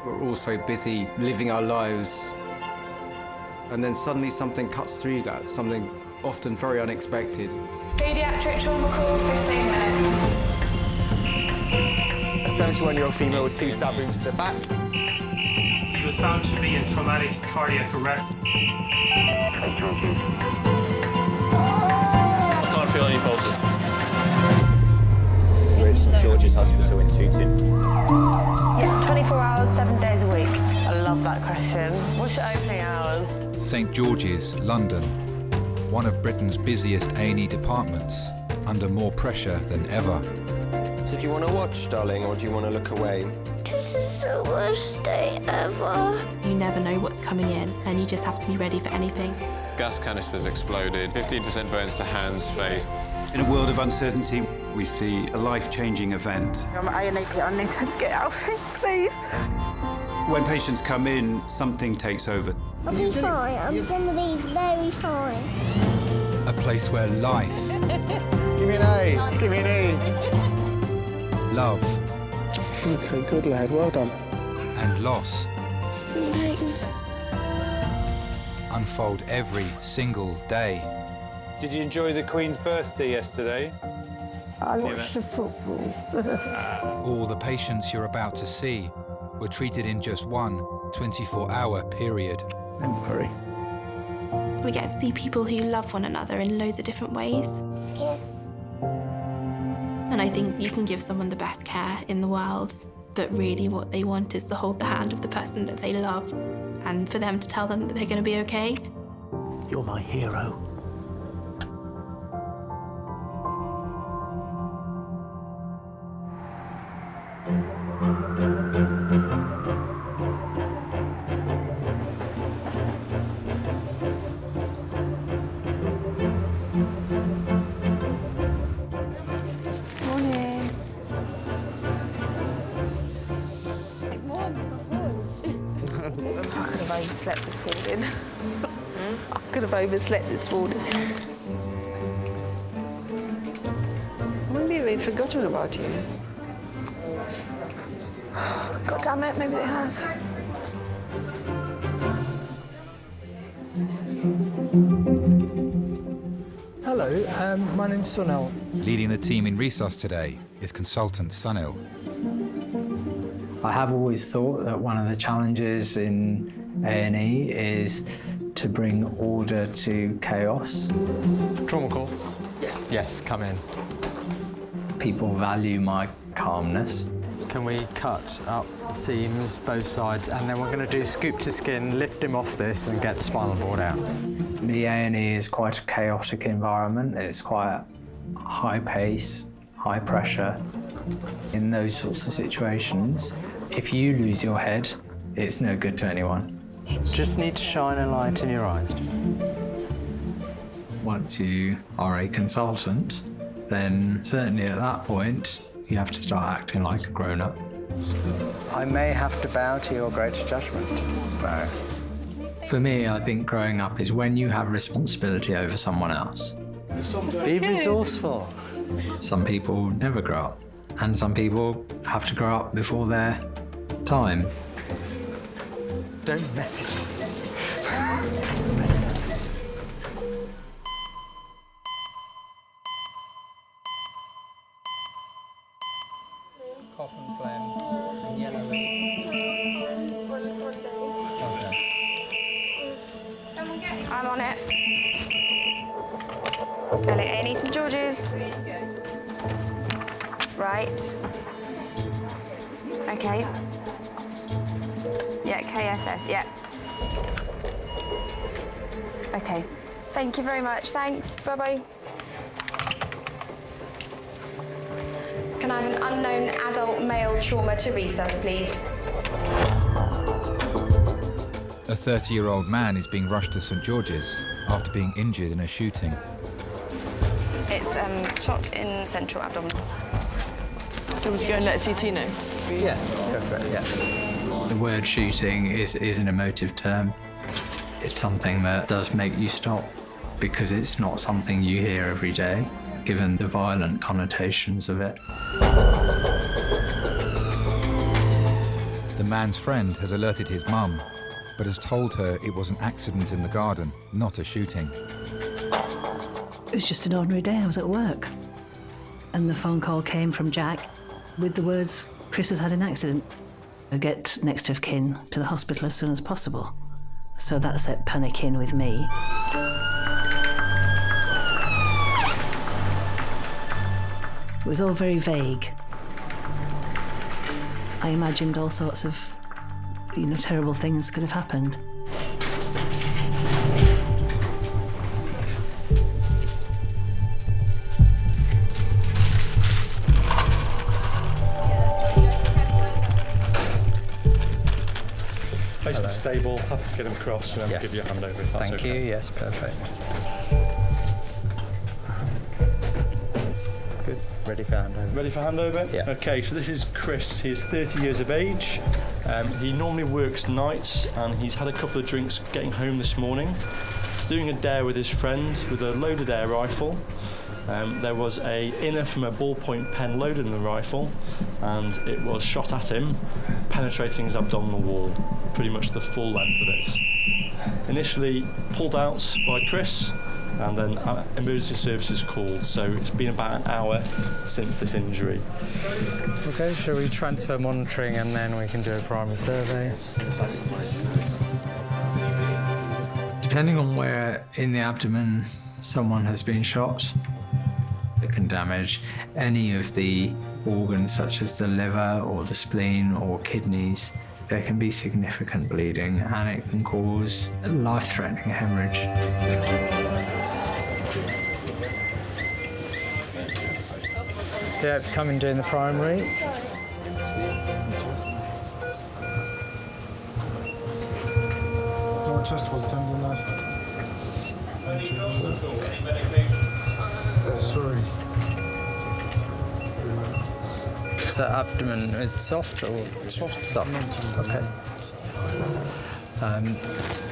We're all so busy living our lives. And then suddenly something cuts through that, something often very unexpected. Paediatric trauma call, 15 minutes. A 71-year-old female with 2 stab wounds to the back. He was found to be in traumatic cardiac arrest. I can't feel any pulses. We're at St George's Hospital in Tooting. Yeah, 24 hours, 7 days a week. I love that question. What's your opening hours? St George's, London. One of Britain's busiest A&E departments, under more pressure than ever. So do you want to watch, darling, or do you want to look away? This is the worst day ever. You never know what's coming in, and you just have to be ready for anything. Gas canisters exploded, 15% burns to hands, face. In a world of uncertainty, we see a life-changing event. I'm ANAP, I need her to get out of here, please. When patients come in, something takes over. I'll be fine. I'm going to be very fine. A place where life, Give me an A, give me an E. love, Okay, good lad, well done. and loss unfold every single day. Did you enjoy the Queen's birthday yesterday? I watched the football. All the patients you're about to see were treated in just one 24-hour period. Don't worry. We get to see people who love one another in loads of different ways. Yes. And I think you can give someone the best care in the world, but really what they want is to hold the hand of the person that they love and for them to tell them that they're going to be okay. You're my hero. Morning. I could have overslept this morning. I could have overslept this morning. Maybe they've forgotten about you. God damn it, maybe they have. Hello, my name's Sunil. Leading the team in resus today is consultant Sunil. I have always thought that one of the challenges in A&E is to bring order to chaos. Trauma call? Yes. Yes, come in. People value my calmness. Can we cut up seams both sides, and then we're going to do scoop to skin, lift him off this and get the spinal board out. The A&E is quite a chaotic environment. It's quite high pace, high pressure. In those sorts of situations, if you lose your head, it's no good to anyone. Just need to shine a light in your eyes. Once you are a consultant, then certainly at that point, you have to start acting like a grown-up. I may have to bow to your greater judgment. No. For me, I think growing up is when you have responsibility over someone else. Be resourceful. Some people never grow up, and some people have to grow up before their time. Don't message me. Cough and phlegm and yellow. I'm on it. A&E St George's. Right. Okay. Yeah, KSS, yeah. Okay. Thank you very much. Thanks. Bye-bye. Can I have an unknown adult male trauma to resus, please? A 30-year-old man is being rushed to St George's after being injured in a shooting. It's shot in central abdominal. Do you want to go and let CT know? Yes, go for it, yes. The word shooting is an emotive term. It's something that does make you stop because it's not something you hear every day, given the violent connotations of it. The The man's friend has alerted his mum, but has told her it was an accident in the garden, not a shooting. It was just an ordinary day. I was at work. And the phone call came from Jack with the words, "Chris has had an accident. Get next of kin to the hospital as soon as possible." So that set panic in with me. It was all very vague. I imagined all sorts of, terrible things could have happened. Patient's stable, happy to get him across, and then we'll give you a handover if that's okay. Thank you, yes, perfect. Good, ready for handover. Ready for handover? Yeah. Okay, so this is Chris. He is 30 years of age. He normally works nights, and he's had a couple of drinks getting home this morning. Doing a dare with his friend with a loaded air rifle. There was a inner from a ballpoint pen loaded in the rifle, and it was shot at him, penetrating his abdominal wall, pretty much the full length of it. Initially pulled out by Chris, and then emergency services called, so it's been about an hour since this injury. Okay, shall we transfer monitoring and then we can do a primary survey? Depending on where in the abdomen someone has been shot, it can damage any of the organs such as the liver or the spleen or kidneys. There can be significant bleeding and it can cause life-threatening hemorrhage. Yeah, come and do the primary. No chest was done the last. Sorry. So abdomen is soft or soft? Okay.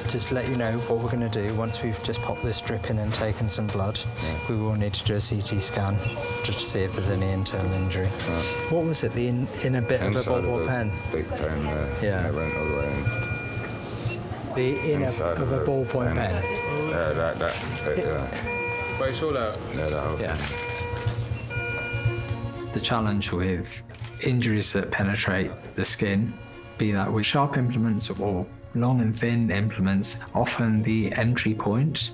Just to let you know what we're going to do once we've just popped this drip in and taken some blood, we will need to do a CT scan just to see if there's any internal injury. What was it? The inner bit of a ball ball pen? Big pen there. Yeah. It went all the way in. The inner of a ballpoint pen. Yeah, that bit there. But it's all out. Yeah, that whole thing. The challenge with injuries that penetrate the skin, be that with sharp implements or long and thin implements, often the entry point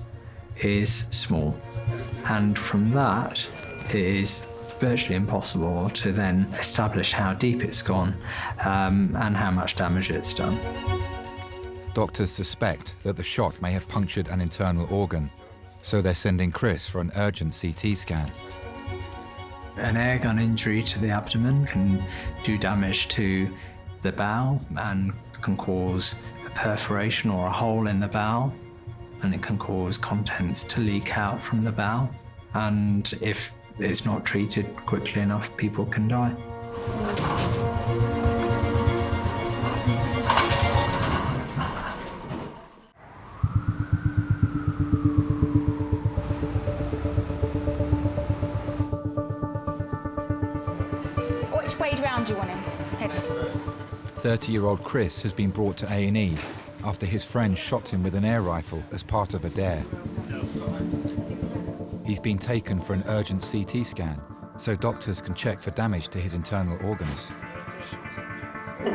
is small. And from that, it is virtually impossible to then establish how deep it's gone and how much damage it's done. Doctors suspect that the shot may have punctured an internal organ, so they're sending Chris for an urgent CT scan. An airgun injury to the abdomen can do damage to the bowel and can cause a perforation or a hole in the bowel, and it can cause contents to leak out from the bowel. And if it's not treated quickly enough, people can die. Which way round do you want him? Head. 30-year-old Chris has been brought to A&E after his friend shot him with an air rifle as part of a dare. He's been taken for an urgent CT scan so doctors can check for damage to his internal organs.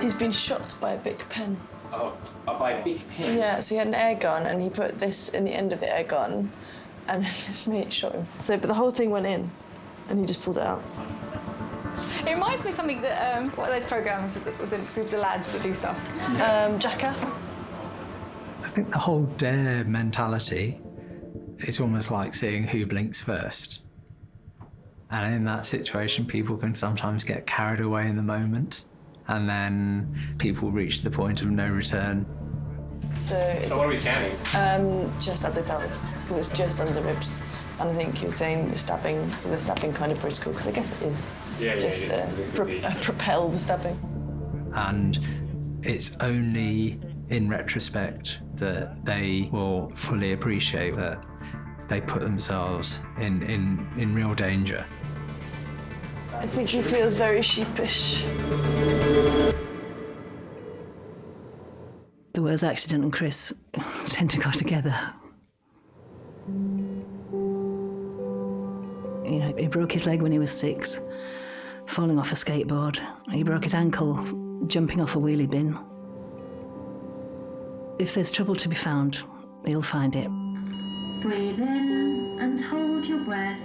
He's been shot by a big pen. Oh, by a big pen? Yeah, so he had an air gun and he put this in the end of the air gun and his mate shot him. So, but the whole thing went in and he just pulled it out. It reminds me of something that, what are those programmes with the groups of lads that do stuff? Jackass. I think the whole dare mentality is almost like seeing who blinks first. And in that situation, people can sometimes get carried away in the moment, and then people reach the point of no return. So what are we scanning? Just under pelvis, because it's just under the ribs. And I think you were saying you're stabbing, so the stabbing kind of critical, because I guess it is. Yeah, just propel the stabbing. And it's only in retrospect that they will fully appreciate that they put themselves in real danger. I think he feels very sheepish. The words accident and Chris tend to go together. You know, he broke his leg when he was 6, falling off a skateboard. He broke his ankle jumping off a wheelie bin. If there's trouble to be found, he'll find it. Breathe in and hold your breath.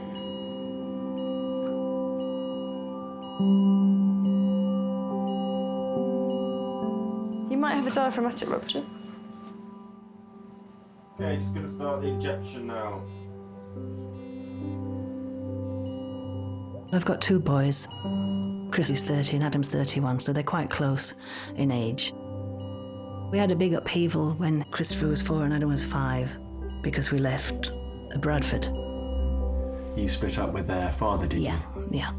You might have a diaphragmatic rupture. Okay, just going to start the injection now. I've got 2 boys. Chris is 30 and Adam's 31, so they're quite close in age. We had a big upheaval when Christopher was 4 and Adam was 5 because we left Bradford. You split up with their father, did you? Yeah.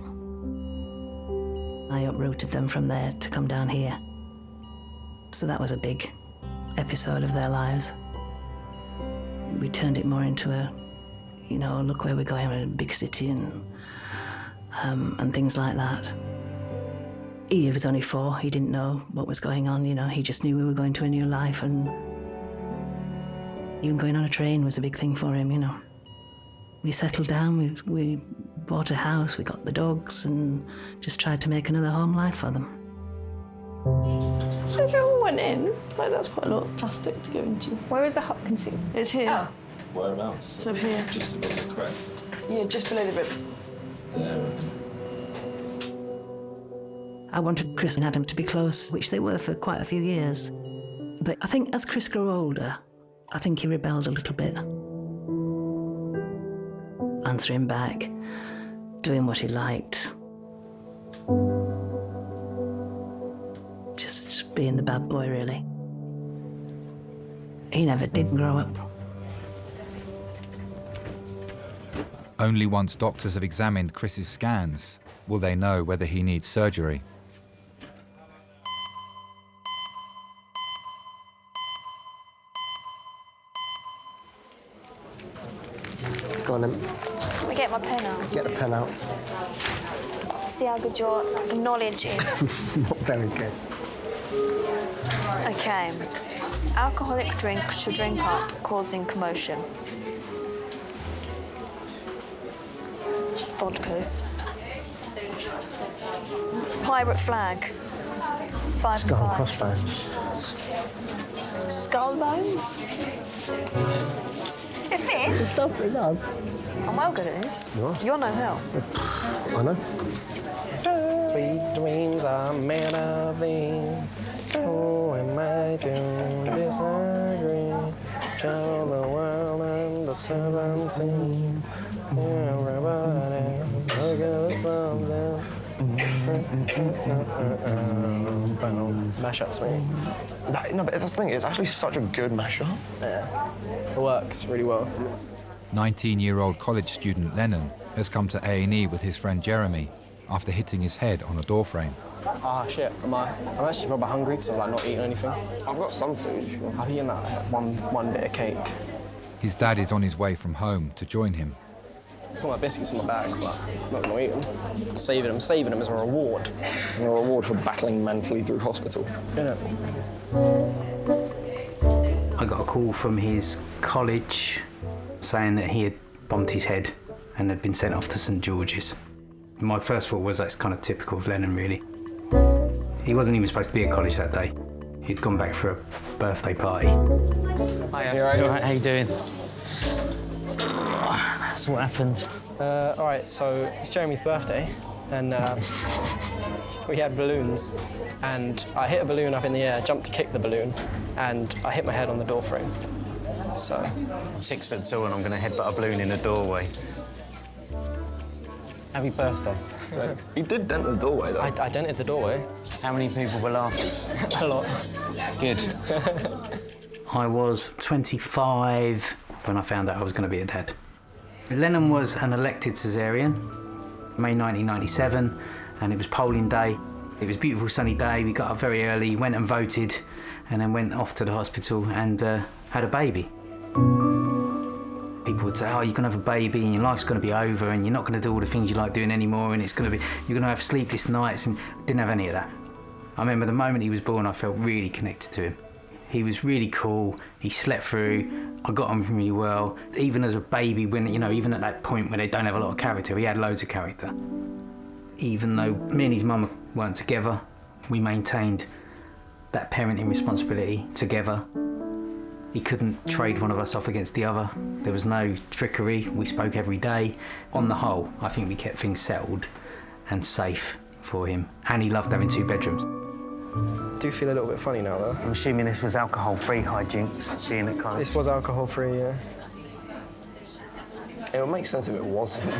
I uprooted them from there to come down here. So that was a big episode of their lives. We turned it more into a, you know, look where we're going, we're in a big city and things like that. He was only 4, he didn't know what was going on, you know, he just knew we were going to a new life, and even going on a train was a big thing for him, you know. We settled down, we bought a house, we got the dogs, and just tried to make another home life for them. So if it all went in, like that's quite a lot of plastic to go into. Where is the hot consumed? It's here. Oh. Whereabouts? So here. Just above the crest. Yeah, just below the rib. There. I wanted Chris and Adam to be close, which they were for quite a few years. But I think as Chris grew older, I think he rebelled a little bit. Answering back, doing what he liked. Just being the bad boy, really. He never did grow up. Only once doctors have examined Chris's scans will they know whether he needs surgery. Go on then. Let me get my pen out. Get the pen out. See how good your knowledge is. Not very good. Okay. Alcoholic drink to drink up, causing commotion. Vodkas. Pirate flag. 5 Skull and 5. crossbones. Skull bones? It fits. It does. I'm well good at this. You are. You're no help. I know. Sweet dreams are made of thee. Who am I to disagree? Travel the world and the 17. Everybody, look at something. Mashups, mate. No, but that's the thing, it's actually such a good mashup. Yeah, it works really well. 19-year-old college student Lennon has come to A&E with his friend Jeremy after hitting his head on a door frame. Ah, shit, I'm actually probably hungry because I've like not eaten anything. I've got some food. Sure. I've eaten that one bit of cake. His dad is on his way from home to join him. I've got my biscuits in my bag, but I'm not going to eat them. Saving them as a reward. And a reward for battling manfully through hospital. Yeah. I got a call from his college saying that he had bumped his head and had been sent off to St George's. My first thought was that's kind of typical of Lennon, really. He wasn't even supposed to be at college that day. He'd gone back for a birthday party. Hiya. You all right? How you doing? So what happened? All right, so it's Jeremy's birthday, and we had balloons, and I hit a balloon up in the air, jumped to kick the balloon, and I hit my head on the door frame. So I'm 6 foot tall and I'm going to headbutt a balloon in a doorway. Happy birthday. Thanks. You did dent the doorway, though. I dented the doorway. How many people were laughing? A lot. Good. I was 25 when I found out I was going to be a dad. Lennon was an elected caesarean, May 1997, and it was polling day. It was a beautiful sunny day. We got up very early, went and voted, and then went off to the hospital and had a baby. People would say, oh, you're going to have a baby and your life's going to be over and you're not going to do all the things you like doing anymore and you're going to have sleepless nights, and didn't have any of that. I remember the moment he was born, I felt really connected to him. He was really cool. He slept through. I got on with him really well. Even as a baby, when even at that point where they don't have a lot of character, he had loads of character. Even though me and his mum weren't together, we maintained that parenting responsibility together. He couldn't trade one of us off against the other. There was no trickery. We spoke every day. On the whole, I think we kept things settled and safe for him. And he loved having 2 bedrooms. I do feel a little bit funny now, though. I'm assuming this was alcohol-free hijinks, being it kind of... This was alcohol-free, yeah. It would make sense if it wasn't.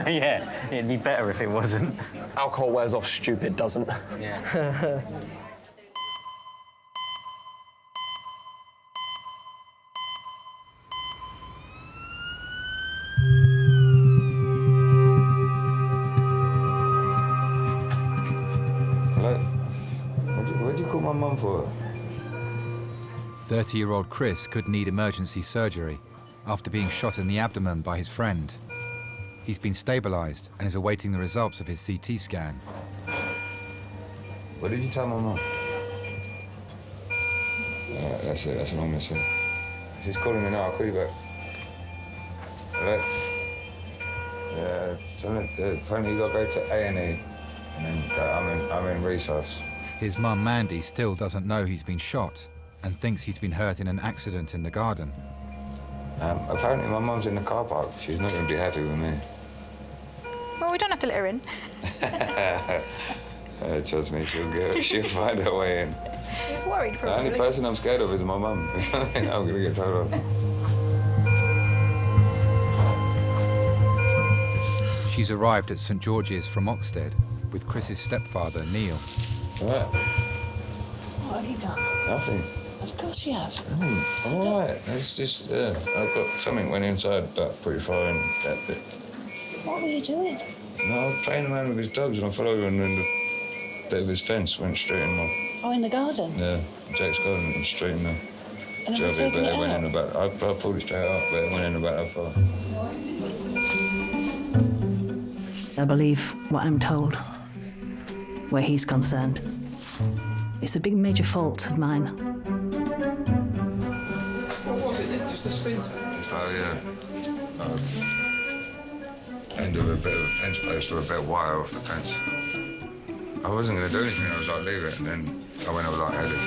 Yeah, it'd be better if it wasn't. Alcohol wears off, stupid doesn't. Yeah. What'd you call my mum for? 30-year-old Chris could need emergency surgery after being shot in the abdomen by his friend. He's been stabilised and is awaiting the results of his CT scan. What did you tell my mum? That's it, that's an honest thing. She's calling me now, I'll call you back. Hello? Yeah, apparently you got to go to A&E, and then I'm in resource. His mum, Mandy, still doesn't know he's been shot and thinks he's been hurt in an accident in the garden. Apparently my mum's in the car park. She's not going to be happy with me. Well, we don't have to let her in. Trust me, she'll find her way in. He's worried, The probably. only person I'm scared of is my mum. I'm going to get told off. She's arrived at St George's from Oxted with Chris's stepfather, Neil. What? What have you done? Nothing. Of course you have. I'm all right. It's just, I've got something went inside that pretty far in that bit. What were you doing? No, I was playing around with his dogs and I fell over and then the bit of his fence went straight in my... Oh, in the garden? Yeah, Jack's garden went straight in there. And have you taken it out? I pulled it straight out, but it went in about that far. I believe what I'm told, where he's concerned. It's a big major fault of mine. What was it then? Just a splinter? It's like, end of a bit of a fence post or a bit of wire off the fence. I wasn't going to do anything. I was like, leave it. And then I went over light-headed.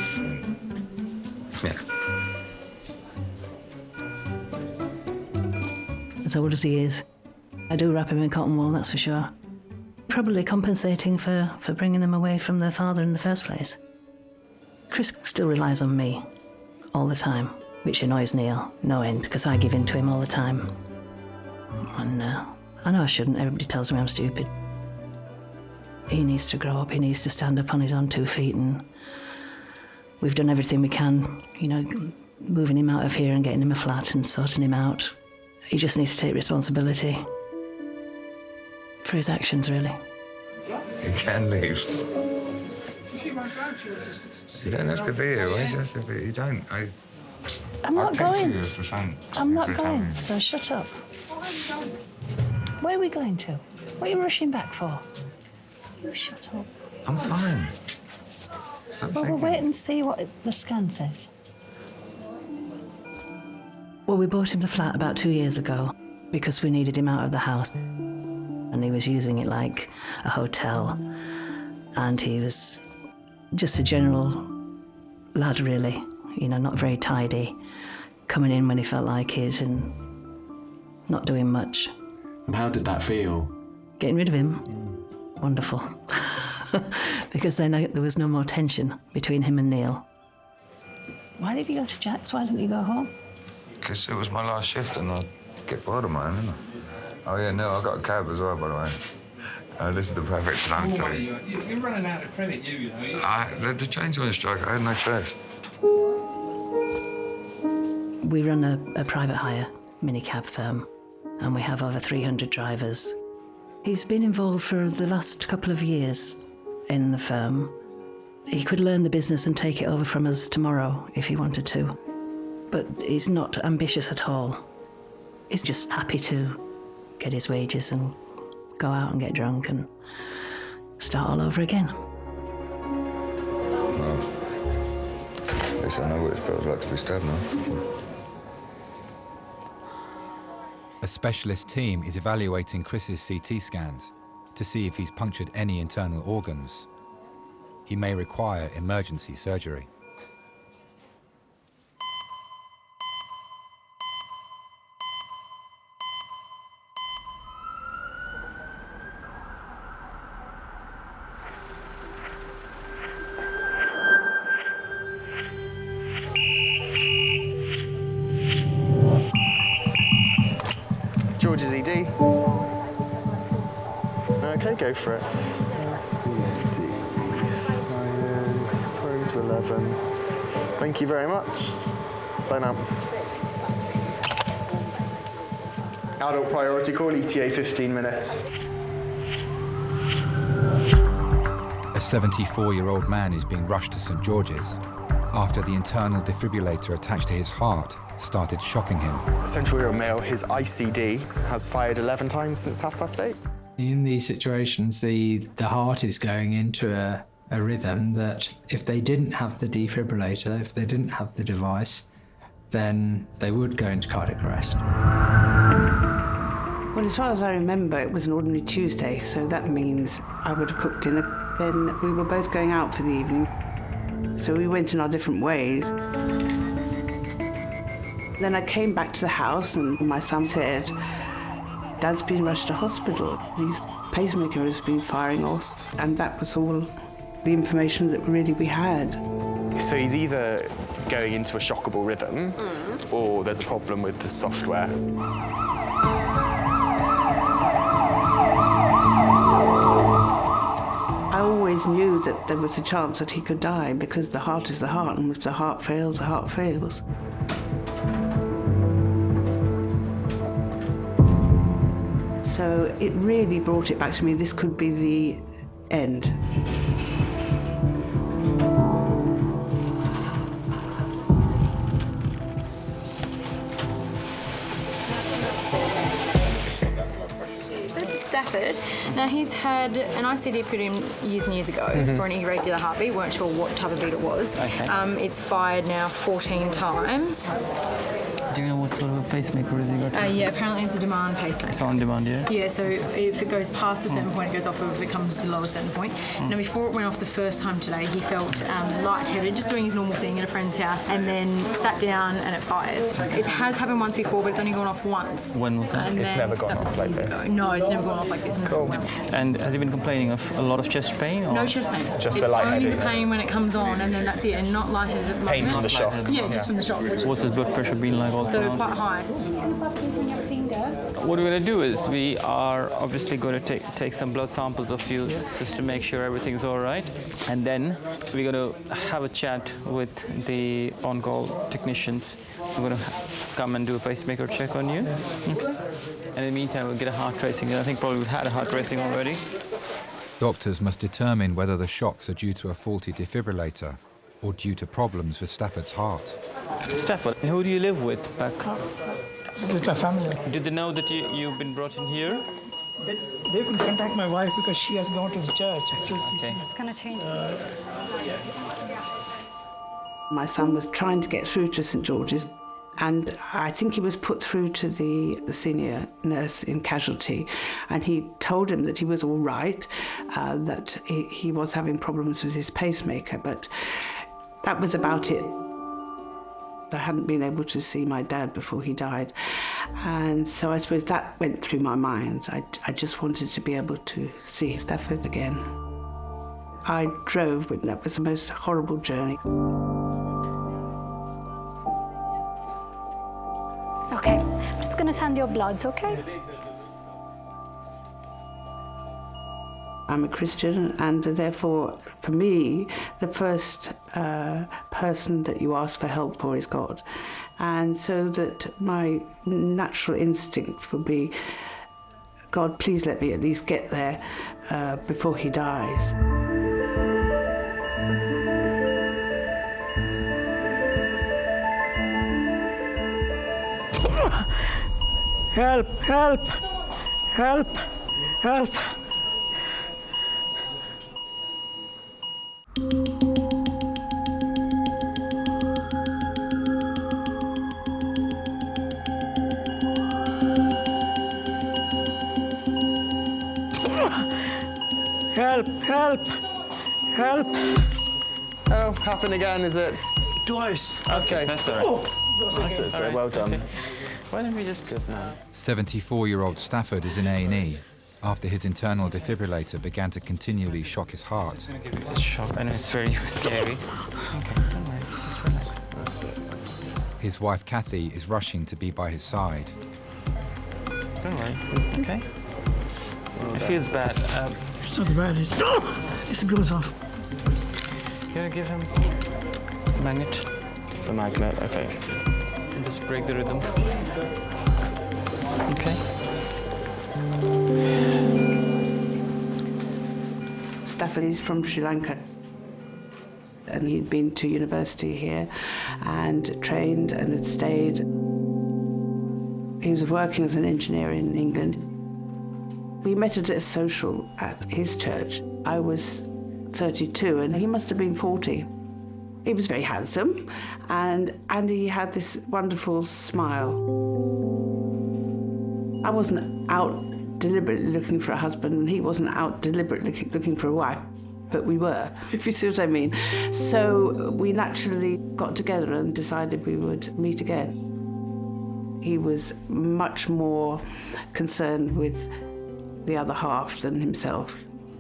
Yeah. As old as he is, I do wrap him in cotton wool, that's for sure. Probably compensating for bringing them away from their father in the first place. Chris still relies on me all the time, which annoys Neil no end, because I give in to him all the time. And I know I shouldn't. Everybody tells me I'm stupid. He needs to grow up. He needs to stand up on his own 2 feet, and we've done everything we can, moving him out of here and getting him a flat and sorting him out. He just needs to take responsibility for his actions, really. You can leave. You don't have to be here. Why do you have to be? You don't. I'm not going. You for some, I'm not for going, something. so shut up. Where are we going to? What are you rushing back for? You shut up. I'm fine. Stop Well, we'll thinking. wait and see what the scan says. Well, we bought him the flat about 2 years ago because we needed him out of the house. And he was using it like a hotel. And he was just a general lad, really. Not very tidy. Coming in when he felt like it and not doing much. And how did that feel? Getting rid of him? Wonderful. Because then there was no more tension between him and Neil. Why did you go to Jack's? Why didn't you go home? Because it was my last shift and I get bored of mine, didn't I? Oh, yeah, no, I got a cab as well, by the way. This is the perfect time for you. You're running out of credit, you know. The trains were on strike. I had no choice. We run a private hire minicab firm, and we have over 300 drivers. He's been involved for the last couple of years in the firm. He could learn the business and take it over from us tomorrow if he wanted to. But he's not ambitious at all. He's just happy to get his wages and go out and get drunk and start all over again. Well, least I know what it feels like to be stabbed now. A specialist team is evaluating Chris's CT scans to see if he's punctured any internal organs. He may require emergency surgery. George's ED. Okay, go for it. ED, times 11. Thank you very much. Bye now. Adult priority call, ETA 15 minutes. A 74-year-old man is being rushed to St George's after the internal defibrillator attached to his heart started shocking him. A 74-year-old male, his ICD has fired 11 times since 8:30. In these situations, the heart is going into a rhythm that if they didn't have the defibrillator, if they didn't have the device, then they would go into cardiac arrest. Well, as far as I remember, it was an ordinary Tuesday, so that means I would have cooked dinner. Then we were both going out for the evening, so we went in our different ways. Then I came back to the house and my son said, Dad's been rushed to hospital. His pacemaker has been firing off. And that was all the information that really we had. So he's either going into a shockable rhythm or there's a problem with the software. I always knew that there was a chance that he could die because the heart is the heart, and if the heart fails, the heart fails. So it really brought it back to me, this could be the end. Stafford. Now he's had an ICD put in years and years ago for an irregular heartbeat. Weren't sure what type of beat it was. Okay. It's fired now 14 times. Do you know what sort of a pacemaker has he got? Yeah, apparently it's a demand pacemaker. It's on demand, yeah? Yeah, so if it goes past a certain point, it goes off. If it comes below a certain point. Now, before it went off the first time today, he felt lightheaded, just doing his normal thing at a friend's house, and then sat down and it fired. It has happened once before, but it's only gone off once. When was that? It's never gone off like this? No, it's never gone off like this. Cool. And has he been complaining of a lot of chest pain? Or? No chest pain. Just the lightheadedness? Only the pain when it comes on, and then that's it, and not lightheaded at the moment. Pain from the shock? Yeah, just from the shock. What's his blood pressure been like also? So quite high. What we're going to do is we are obviously going to take some blood samples of you just to make sure everything's all right. And then we're going to have a chat with the on-call technicians. We're going to come and do a pacemaker check on you. Okay. And in the meantime, we'll get a heart racing. I think probably we've had a heart racing already. Doctors must determine whether the shocks are due to a faulty defibrillator or due to problems with Stafford's heart. Stafford, who do you live with back? With my family. Did they know that you've been brought in here? They can contact my wife because she has gone to the church. Okay. It's going to change. My son was trying to get through to St George's, and I think he was put through to the senior nurse in casualty, and he told him that he was all right, that he was having problems with his pacemaker, but that was about it. I hadn't been able to see my dad before he died, and so I suppose that went through my mind. I just wanted to be able to see Stafford again. I drove, and that was the most horrible journey. Okay, I'm just going to send your bloods, okay? I'm a Christian, and therefore, for me, the first person that you ask for help for is God. And so that my natural instinct would be, God, please let me at least get there before he dies. Help, help, help, help. Help! Help! Help! Oh, happened again, is it? Twice. Okay. That's all right. Oh. That's it, so well done. Okay. Why don't we just go now? 74-year-old Stafford is in A&E after his internal defibrillator began to continually shock his heart. I'm going to give you a shock. I know it's very scary. Okay, don't worry. Just relax. That's it. His wife Kathy is rushing to be by his side. Don't worry. Okay. It feels bad. It's not bad. It goes off. You're going to give him a magnet. The magnet, okay. And just break the rhythm. Okay. Stafford is from Sri Lanka, and he'd been to university here and trained and had stayed. He was working as an engineer in England. We met at a social at his church. I was 32 and he must have been 40. He was very handsome and he had this wonderful smile. I wasn't out deliberately looking for a husband and he wasn't out deliberately looking for a wife, but we were, if you see what I mean. So we naturally got together and decided we would meet again. He was much more concerned with the other half than himself.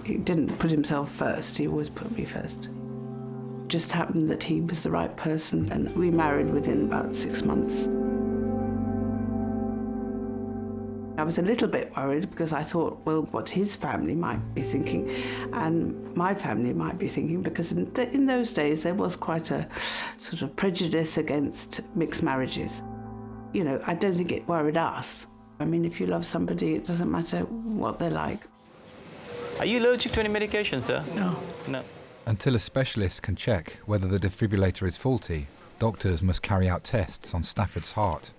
He didn't put himself first, he always put me first. Just happened that he was the right person and we married within about 6 months. I was a little bit worried because I thought, well, what his family might be thinking and my family might be thinking, because in those days there was quite a sort of prejudice against mixed marriages. You know, I don't think it worried us. I mean, if you love somebody, it doesn't matter what they're like. Are you allergic to any medication, sir? No. No. Until a specialist can check whether the defibrillator is faulty, doctors must carry out tests on Stafford's heart.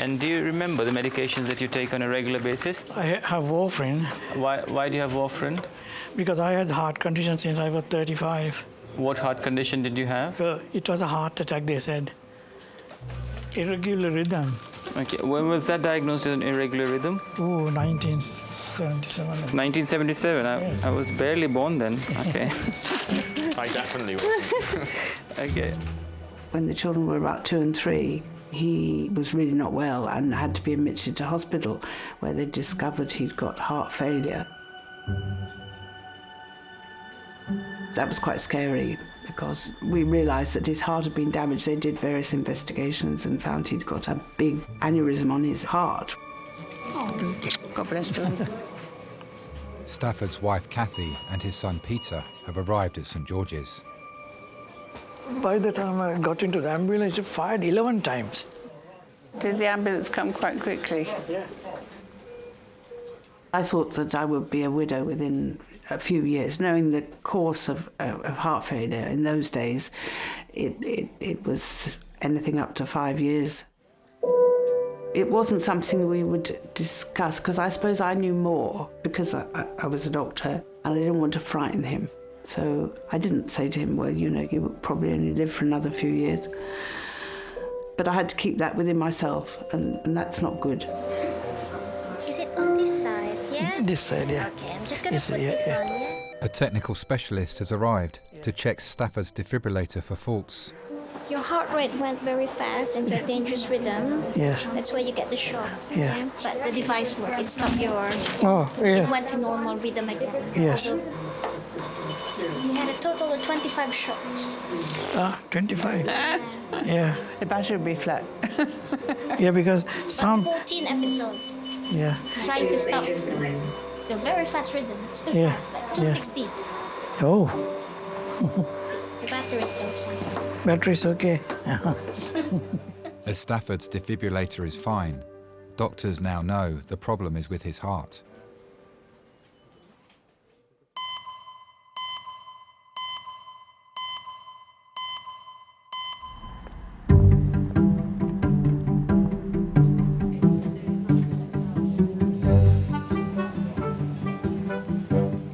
And do you remember the medications that you take on a regular basis? I have warfarin. Why do you have warfarin? Because I had heart condition since I was 35. What heart condition did you have? It was a heart attack, they said. Irregular rhythm. Okay, when was that diagnosed as an irregular rhythm? Oh, 1977. 1977. I was barely born then. Okay. I definitely was. Okay. When the children were about 2 and 3, he was really not well and had to be admitted to hospital where they discovered he'd got heart failure. That was quite scary because we realised that his heart had been damaged. They did various investigations and found he'd got a big aneurysm on his heart. Oh, God bless you. Stafford's wife Kathy and his son Peter have arrived at St George's. By the time I got into the ambulance, it fired 11 times. Did the ambulance come quite quickly? Yeah. I thought that I would be a widow within a few years, knowing the course of heart failure in those days. It was anything up to 5 years. It wasn't something we would discuss because I suppose I knew more because I was a doctor and I didn't want to frighten him. So I didn't say to him, well, you know, you would probably only live for another few years. But I had to keep that within myself, and that's not good. Is it on this side, yeah? This side, yeah. Okay, I'm just going to put this on, yeah? A technical specialist has arrived to check Stafford's defibrillator for faults. Your heart rate went very fast into a dangerous rhythm. Yes. That's where you get the shock. Yeah. But the device worked. It stopped your... Oh, yeah. It went to normal rhythm again. Yes. So you had a total of 25 shocks. 25. Yeah. The battery would be flat. Yeah, because some... 14 episodes. Yeah. Trying to stop the very fast rhythm. It's too fast, like 260. Oh. The battery is okay. Battery's okay. As Stafford's defibrillator is fine, doctors now know the problem is with his heart.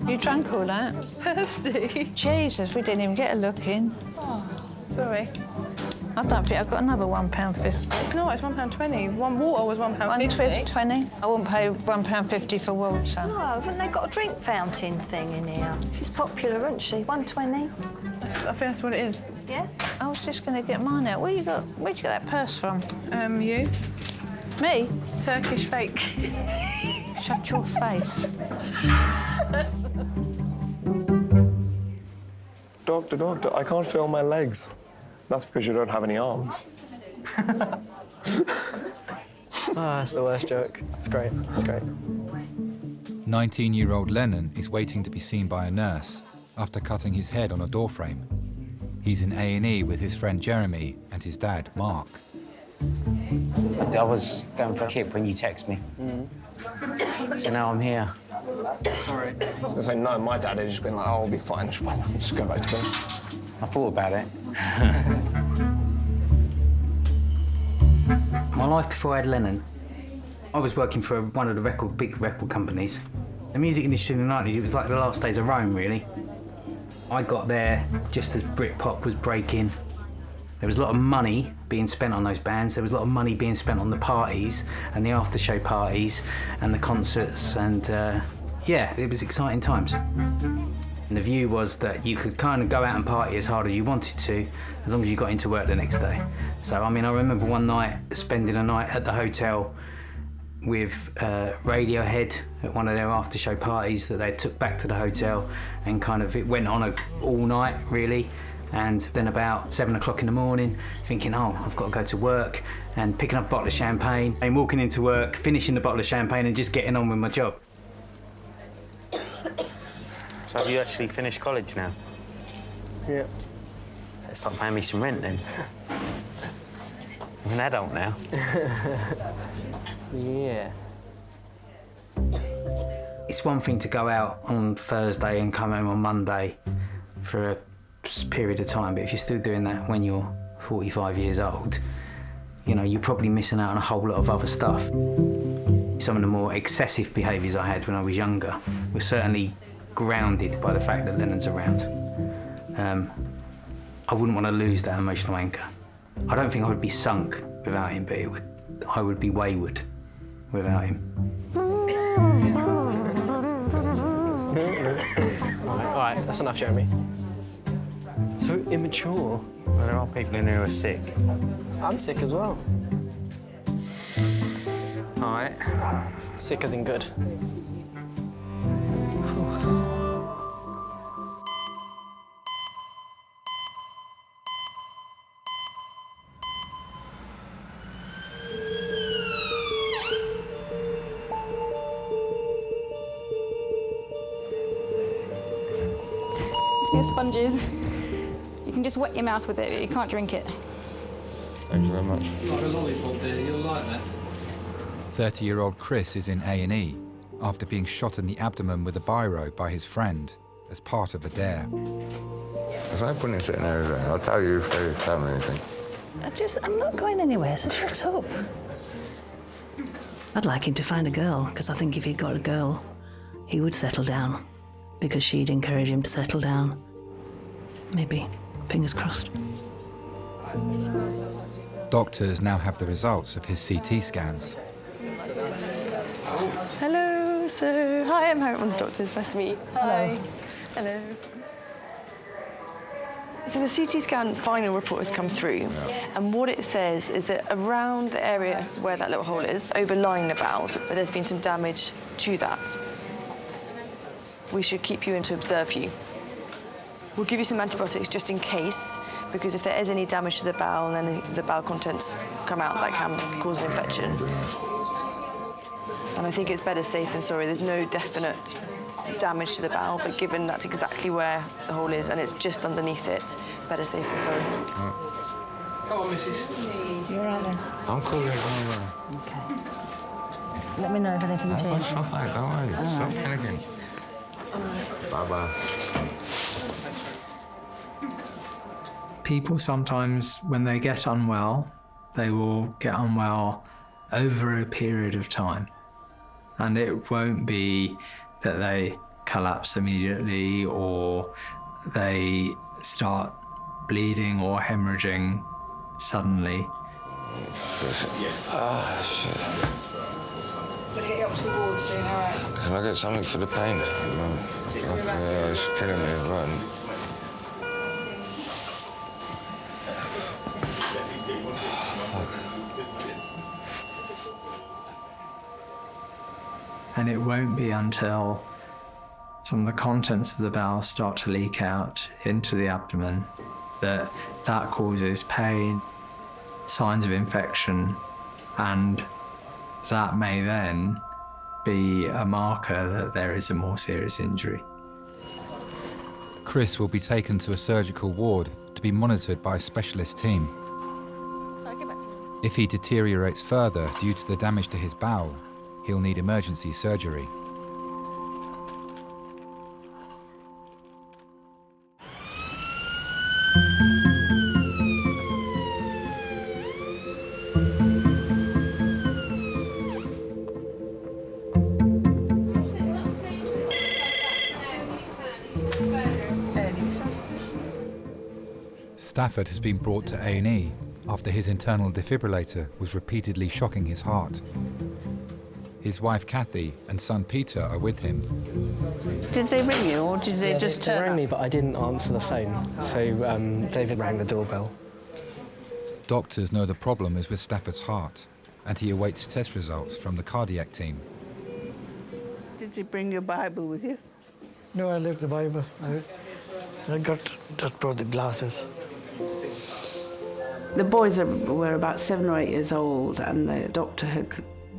You drank all that? Thirsty. Jesus, we didn't even get a look in. Oh, sorry. I don't think I've got another £1.50. It's not, it's £1.20. One water was £1.50. £1.20. I wouldn't pay £1.50 for water. No, haven't they got a drink fountain thing in here? She's popular, isn't she? £1.20. I think that's what it is. Yeah? I was just going to get mine out. Where'd you get that purse from? You. Me? Turkish fake. Shut your face. Doctor, I can't feel my legs. That's because you don't have any arms. That's the worst joke. It's great, it's great. 19-year-old Lennon is waiting to be seen by a nurse after cutting his head on a door frame. He's in A&E with his friend Jeremy and his dad, Mark. I was going for a kip when you text me. So now I'm here. Sorry. I was going to say, no, my dad had just been like, oh, I'll be fine. Just go back to bed. I thought about it. My life before I had Lennon, I was working for one of the big record companies. The music industry in the 90s, it was like the last days of Rome, really. I got there just as Britpop was breaking. There was a lot of money being spent on those bands. There was a lot of money being spent on the parties and the after-show parties and the concerts, and yeah, it was exciting times. And the view was that you could kind of go out and party as hard as you wanted to, as long as you got into work the next day. So, I mean, I remember one night spending a night at the hotel with Radiohead at one of their after-show parties that they took back to the hotel, and kind of it went on all night, really. And then about 7 o'clock in the morning, thinking, oh, I've got to go to work, and picking up a bottle of champagne and walking into work, finishing the bottle of champagne and just getting on with my job. So have you actually finished college now? Yeah. Let's start paying me some rent then. I'm an adult now. Yeah. It's one thing to go out on Thursday and come home on Monday for a period of time, but if you're still doing that when you're 45 years old, you know, you're probably missing out on a whole lot of other stuff. Some of the more excessive behaviours I had when I was younger were certainly grounded by the fact that Lennon's around. I wouldn't want to lose that emotional anchor. I don't think I would be sunk without him, but I would be wayward without him. All right, that's enough, Jeremy. So immature. Well, there are people in here who are sick. I'm sick as well. All right. Sick as in good. It's for your sponges. You can just wet your mouth with it, but you can't drink it. Thank you very much. Like a lollipop, dear. You'll like that. 30-year-old Chris is in A&E after being shot in the abdomen with a biro by his friend as part of a dare. There's no point in sitting there, is there? I'll tell you if they tell me anything. I'm not going anywhere, so shut up. I'd like him to find a girl, because I think if he got a girl, he would settle down, because she'd encourage him to settle down. Maybe. Fingers crossed. Doctors now have the results of his CT scans. Hello, so hi, I'm Harriet, one of the doctors. Nice to meet you. Hello. Hello. So the CT scan final report has come through, and what it says is that around the area where that little hole is, overlying the bowels, but there's been some damage to that. We should keep you in to observe you. We'll give you some antibiotics just in case, because if there is any damage to the bowel and then the bowel contents come out, that can cause an infection. And I think it's better safe than sorry. There's no definite damage to the bowel, but given that's exactly where the hole is and it's just underneath it, better safe than sorry. Come on, Mrs. You're right then. I'm cool, Okay. Let me know if anything changes. Don't worry. Stop panicking. Bye-bye. People sometimes, when they get unwell, they will get unwell over a period of time. And it won't be that they collapse immediately or they start bleeding or hemorrhaging suddenly. Ah, shit. Better get you up to the ward soon, all right? Can I get something for the pain? Yeah, it's killing me, right? And it won't be until some of the contents of the bowel start to leak out into the abdomen that causes pain, signs of infection, and that may then be a marker that there is a more serious injury. Chris will be taken to a surgical ward to be monitored by a specialist team. If he deteriorates further due to the damage to his bowel, he'll need emergency surgery. Stafford has been brought to A&E after his internal defibrillator was repeatedly shocking his heart. His wife Kathy and son Peter are with him. Did they ring you, or did they just turn They rang up? me, but I didn't answer the phone, so David rang the doorbell. Doctors know the problem is with Stafford's heart, and he awaits test results from the cardiac team. Did you bring your Bible with you? No, I left the Bible. I brought the glasses. The boys were about 7 or 8 years old, and the doctor had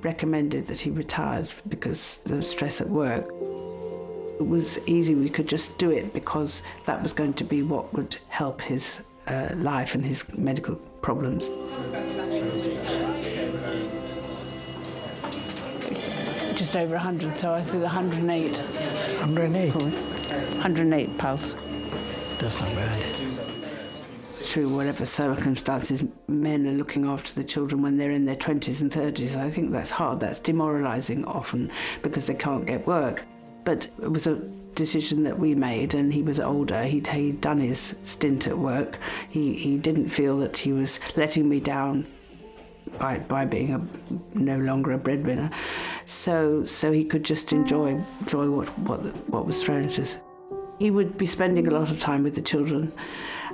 recommended that he retired because of the stress at work. It was easy, we could just do it because that was going to be what would help his life and his medical problems. Just over 100, so I said 108. 108? 108 pulse. That's not bad. Through whatever circumstances, men are looking after the children when they're in their 20s and 30s. I think that's hard. That's demoralising often because they can't get work. But it was a decision that we made, and he was older. He'd done his stint at work. He didn't feel that he was letting me down by being no longer a breadwinner. So he could just enjoy what was thrown at us. He would be spending a lot of time with the children.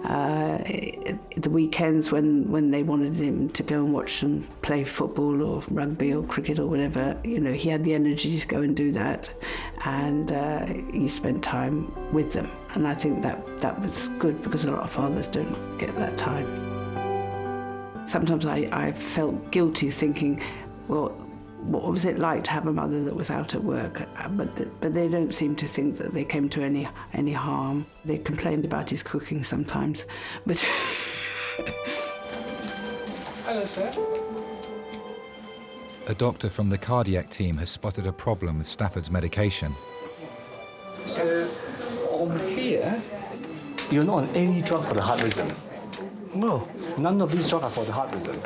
The weekends when they wanted him to go and watch them play football or rugby or cricket or whatever, he had the energy to go and do that, and he spent time with them. And I think that was good because a lot of fathers don't get that time. Sometimes I felt guilty thinking, well, what was it like to have a mother that was out at work? But they don't seem to think that they came to any harm. They complained about his cooking sometimes, but... Hello, sir. A doctor from the cardiac team has spotted a problem with Stafford's medication. So, on here, you're not on any drug for the heart rhythm. No. None of these drugs are for the heart rhythm.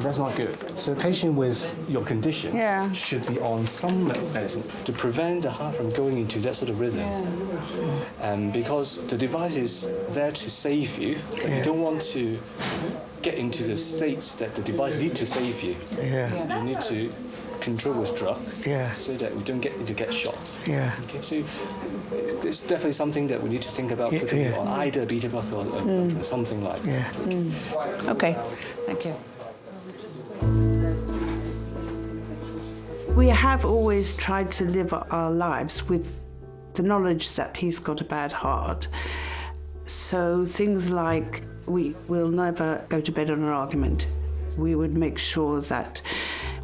That's not good. So a patient with your condition should be on some medicine to prevent the heart from going into that sort of rhythm. Because the device is there to save you, but you don't want to get into the states that the device needs to save you. You need to control with drug so that we don't get shot. Okay, so it's definitely something that we need to think about putting you on either a beta blocker or something like that. Okay, thank you. We have always tried to live our lives with the knowledge that he's got a bad heart. So things like we will never go to bed on an argument. We would make sure that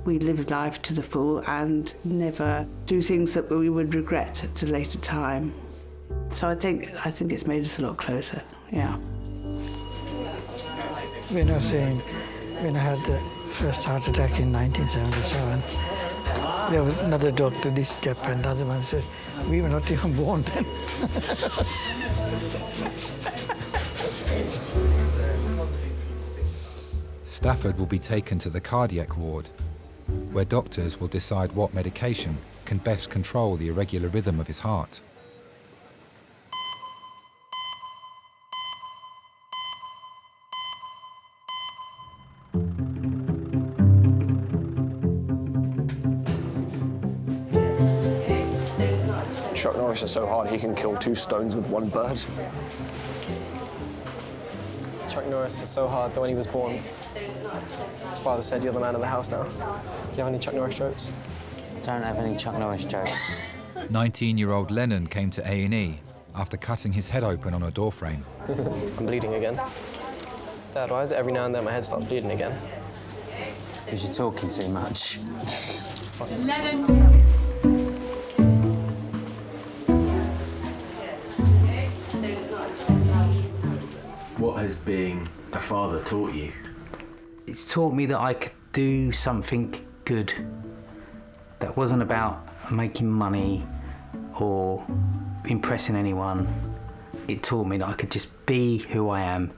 we live life to the full and never do things that we would regret at a later time. So I think it's made us a lot closer, yeah. When I had the first heart attack in 1977, there was another doctor, this step, and the other one said, we were not even born then. Stafford will be taken to the cardiac ward, where doctors will decide what medication can best control the irregular rhythm of his heart. Chuck Norris is so hard he can kill 2 stones with 1 bird. Chuck Norris is so hard that when he was born, his father said, "You're the man of the house now." Do you have any Chuck Norris jokes? Don't have any Chuck Norris jokes. 19-year-old Lennon came to A&E after cutting his head open on a doorframe. I'm bleeding again. Dad, why is it every now and then my head starts bleeding again? Because you're talking too much. Lennon. What has being a father taught you? It's taught me that I could do something good that wasn't about making money or impressing anyone. It taught me that I could just be who I am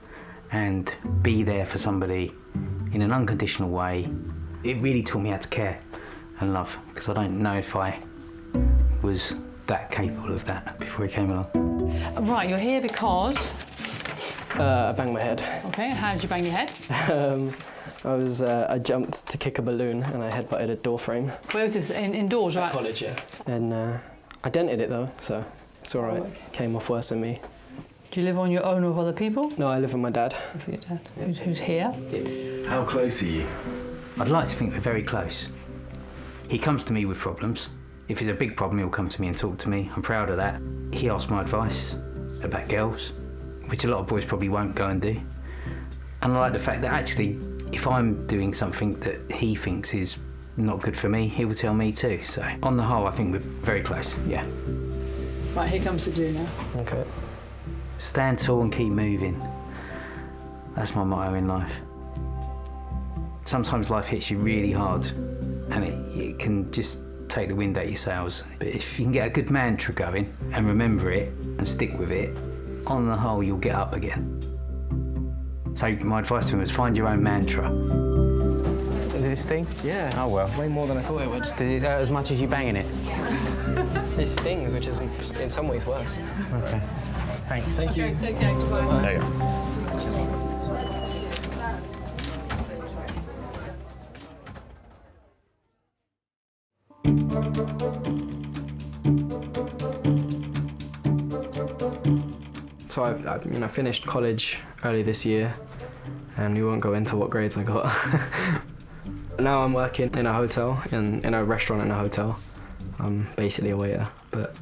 and be there for somebody in an unconditional way. It really taught me how to care and love, because I don't know if I was that capable of that before he came along. Right, you're here because... I banged my head. Okay, how did you bang your head? I jumped to kick a balloon and I headbutted a door frame. Where was this? Indoors, right? College, yeah. And I dented it though, so it's all right. Came off worse than me. Do you live on your own or with other people? No, I live with my dad. With your dad. Who's here? How close are you? I'd like to think we're very close. He comes to me with problems. If it's a big problem, he'll come to me and talk to me. I'm proud of that. He asks my advice about girls, which a lot of boys probably won't go and do. And I like the fact that actually, if I'm doing something that he thinks is not good for me, he will tell me too. So on the whole, I think we're very close, yeah. Right, here comes the glue now. Okay. Stand tall and keep moving. That's my motto in life. Sometimes life hits you really hard and it can just take the wind out your sails. But if you can get a good mantra going and remember it and stick with it, on the whole, you'll get up again. So my advice to him was find your own mantra. Does it sting? Yeah. Oh, well. Way more than I thought it would. Does it hurt as much as you banging it? It stings, which is in some ways worse. Okay. Thanks. Thank you. Okay, goodbye. There you go. So I finished college early this year, and we won't go into what grades I got. Now I'm working in a hotel, in a restaurant in a hotel. I'm basically a waiter, but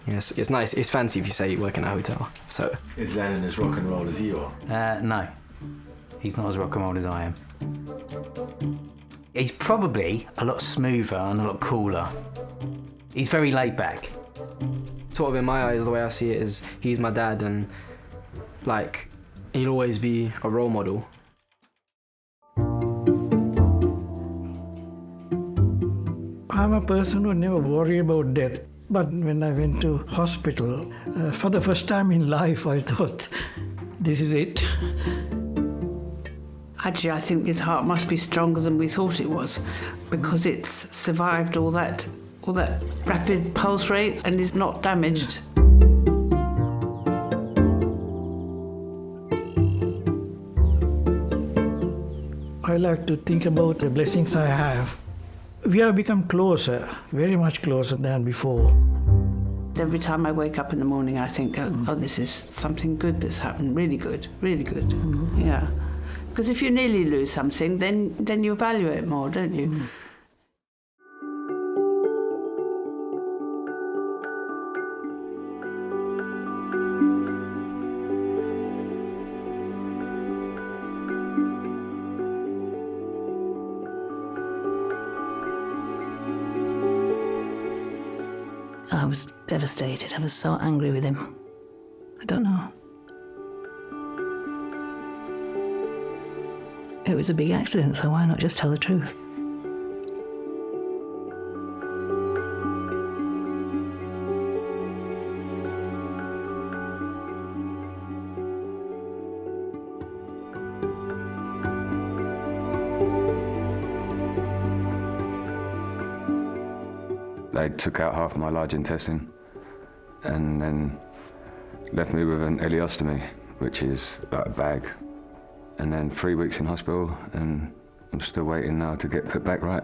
yes, it's nice. It's fancy if you say you work in a hotel. So is Lennon as rock and roll as you are? No, he's not as rock and roll as I am. He's probably a lot smoother and a lot cooler. He's very laid back. Sort of in my eyes, the way I see it is he's my dad, and like he'll always be a role model. I'm a person who never worry about death. But when I went to hospital, for the first time in life, I thought, this is it. Actually, I think his heart must be stronger than we thought it was, because it's survived all that rapid pulse rate and is not damaged. I like to think about the blessings I have. We have become closer, very much closer than before. Every time I wake up in the morning, I think, oh, this is something good that's happened, really good, really good. Mm-hmm. Yeah. Because if you nearly lose something, then you value it more, don't you? Mm. I was devastated. I was so angry with him. I don't know. It was a big accident, so why not just tell the truth? They took out half my large intestine and then left me with an ileostomy, which is like a bag. And then 3 weeks in hospital, and I'm still waiting now to get put back right.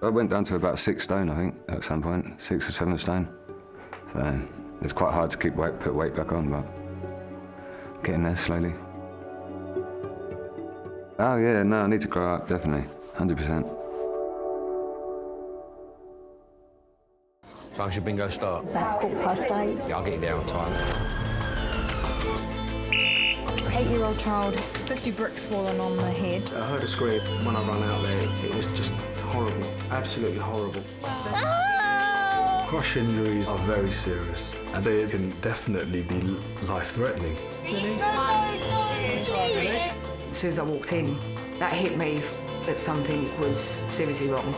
I went down to about 6 stone, I think, at some point, 6 or 7 stone. So it's quite hard to put weight back on, but getting there slowly. Oh yeah, no, I need to grow up, definitely, 100%. Time's your bingo start? About 8:15. Yeah, I'll get you there on time. 8-year-old child, 50 bricks falling on the head. I heard a scream when I ran out there. It was just horrible, absolutely horrible. Crush injuries are very serious and they can definitely be life-threatening. As soon as I walked in, that hit me that something was seriously wrong.